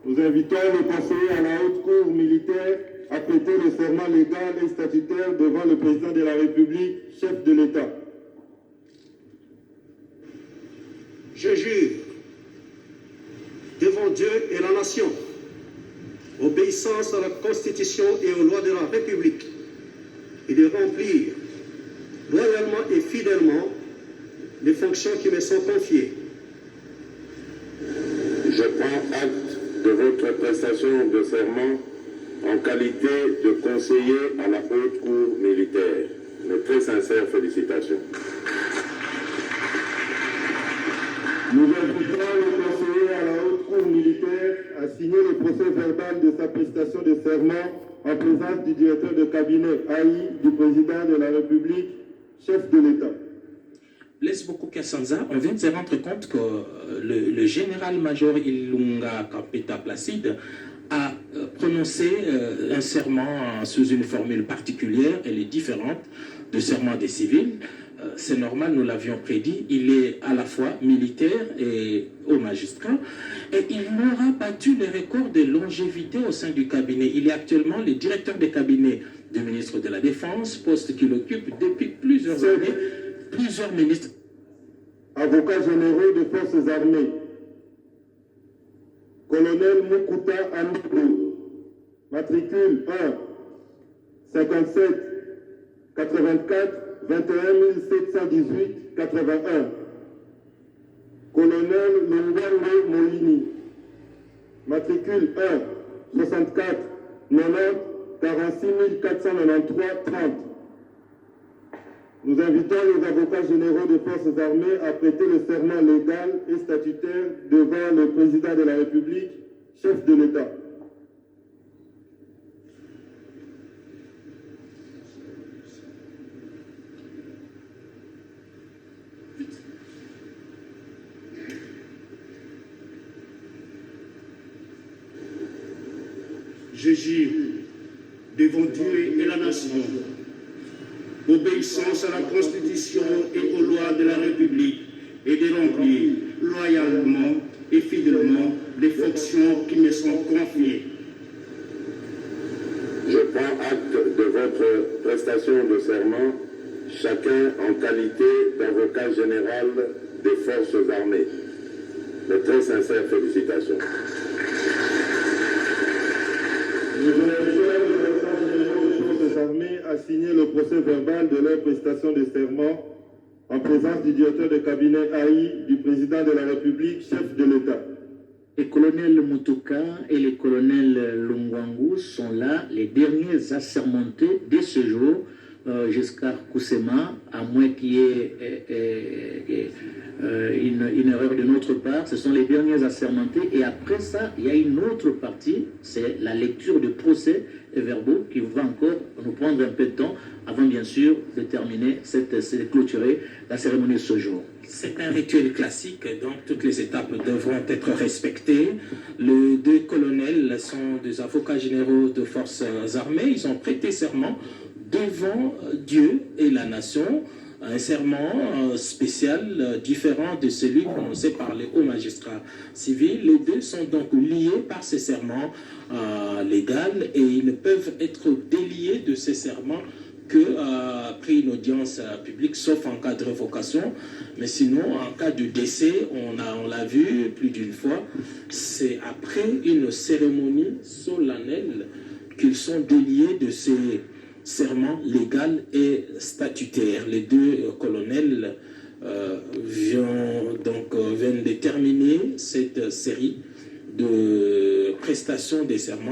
Nous invitons le conseiller à la haute cour militaire à prêter le serment légal et statutaire devant le président de la République, chef de l'État. Je jure devant Dieu et la nation, obéissance à la Constitution et aux lois de la République, et de remplir loyalement et fidèlement les fonctions qui me sont confiées. Je prends acte de votre prestation de serment en qualité de conseiller à la haute cour militaire. Mes très sincères félicitations. Nous invitons le conseiller à la haute cour militaire à signer le procès verbal de sa prestation de serment en présence du directeur de cabinet AI du président de la République, chef de l'État. Blaise Boko Kassanza, on vient de se rendre compte que le général-major Ilunga Kapeta Placide a prononcé un serment sous une formule particulière. Elle est différente de serment des civils. C'est normal, nous l'avions prédit. Il est à la fois militaire et haut magistrat. Et il aura battu les records de longévité au sein du cabinet. Il est actuellement le directeur de cabinet du ministre de la Défense, poste qu'il occupe depuis plusieurs années. Plusieurs ministres. Avocats généraux des forces armées. Colonel Mukuta Amidou, matricule 1, 57, 84, 21 718, 81. Colonel Longwango Molini, matricule 1, 64, 90, 46 493, 30. Nous invitons les avocats généraux des forces armées à prêter le serment légal et statutaire devant le président de la République, chef de l'État. Je jure devant Dieu et la nation, obéissance à la Constitution et aux lois de la République, et de remplir loyalement et fidèlement les fonctions qui me sont confiées. Je prends acte de votre prestation de serment, chacun en qualité d'avocat général des forces armées. Mes très sincères félicitations. Nous invitons les avocats généraux des forces armées à signer le procès verbal de leur prestation de serment en présence du directeur de cabinet AI du président de la République, chef de l'État. Les colonels Mutuka et les colonels Lungwangu sont là, les derniers assermentés dès ce jour, jusqu'à Kusema, à moins qu'il y ait une erreur de notre part. Ce sont les derniers assermentés. Et après ça, il y a une autre partie, c'est la lecture de procès et verbaux qui va encore nous prendre un peu de temps avant, bien sûr, de terminer, de clôturer la cérémonie de ce jour. C'est un rituel classique, donc toutes les étapes devront être respectées. Les deux colonels sont des avocats généraux de forces armées. Ils ont prêté serment devant Dieu et la nation, un serment spécial, différent de celui prononcé par les hauts magistrats civils. Les deux sont donc liés par ces serments légaux et ils ne peuvent être déliés de ces serments qu'après une audience publique, sauf en cas de révocation. Mais sinon, en cas de décès, on l'a vu plus d'une fois, c'est après une cérémonie solennelle qu'ils sont déliés de ces serment légal et statutaire. Les deux colonels viennent de terminer cette série de prestations des serments